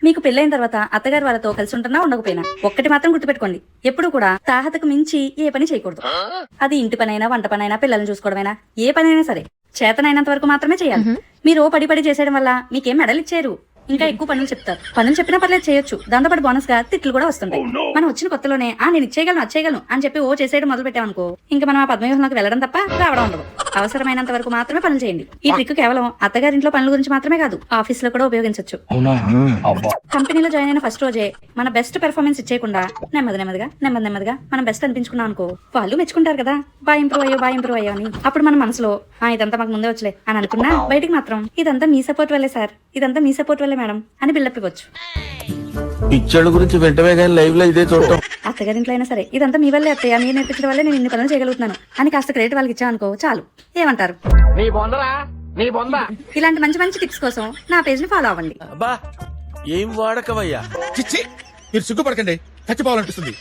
మీకు పెళ్ళైన తర్వాత అత్తగారి వాళ్ళతో కలిసి ఉంటున్నా ఉండకపోయినా ఒక్కటి మాత్రం గుర్తుపెట్టుకోండి, ఎప్పుడు కూడా తాహతకు మించి ఏ పని చేయకూడదు. అది ఇంటి పనైనా, వంట పనైనా, పిల్లల్ని చూసుకోవడమైనా, ఏ పనైనా సరే చేతనైనంత వరకు మాత్రమే చేయాలి. మీరు పడి చేయడం వల్ల మీకేం మెడలు ఇచ్చారు, ఇంకా ఎక్కువ పనులు చెప్తారు. పనులు చెప్పినా పర్లేదు, చేయొచ్చు. దాంతోపాటు బోనస్ గా తిట్లు కూడా వస్తుంటాయి. మనం వచ్చిన కొత్తలోనే నేను ఇచ్చేయగలను అని చెప్పి చేసేయడం మొదలు పెట్టామనుకో, ఇంకా మనం ఆ పద్మవ్యూహంలోకి వెళ్ళడం తప్ప రావడం ఉండదు. అవసరమైనంత వరకు మాత్రమే పనులు చేయండి. ఈ ట్రిక్ కేవలం అత్తగారింట్లో పనుల గురించి మాత్రమే కాదు, ఆఫీస్ లో కూడా ఉపయోగించవచ్చు. కంపెనీలో జాయిన్ అయిన ఫస్ట్ రోజే మన బెస్ట్ పెర్ఫార్మెన్స్ ఇచ్చేయకుండా నెమ్మదిగా మనం బెస్ట్ అనిపించుకున్నాం అనుకో, వాళ్ళు మెచ్చుకుంటారు కదా, బాగా ఇంప్రూవ్ అయ్యో అని. అప్పుడు మన మనసులో ఇదంతా మాకు ముందే వచ్చలే అని అనుకున్నా, బయటికి మాత్రం ఇదంతా మీ సపోర్ట్ వల్లే సార్, ఇదంతా మీ సపోర్ట్ వల్లే మేడం అని బిల్డప్ ఇవ్వచ్చు. పిచ్చోళ్ళ గురించి వెంటనే కానీ లైవ్ లో ఇదే చూడటం. అత్తగారింట్లో అయినా సరే ఇదంతా మీ వల్లే అత్తయ్య, మీరు నేర్పించడం వల్లే నేను ఇన్ని పనులు చేయగలుగుతున్నాను అని కాస్త క్రెడిట్ వాళ్ళకి ఇచ్చామనుకో, చాలు. ఏమంటారు? ఇలాంటి మంచి మంచి టిప్స్ కోసం నా పేజ్ ని ఫాలో అవ్వండి. అబ్బా ఏం వాడకవయ్యా. చిచ్చి, మీరు సిగ్గుపడకండి, చచ్చిపోవాలనిపిస్తుంది.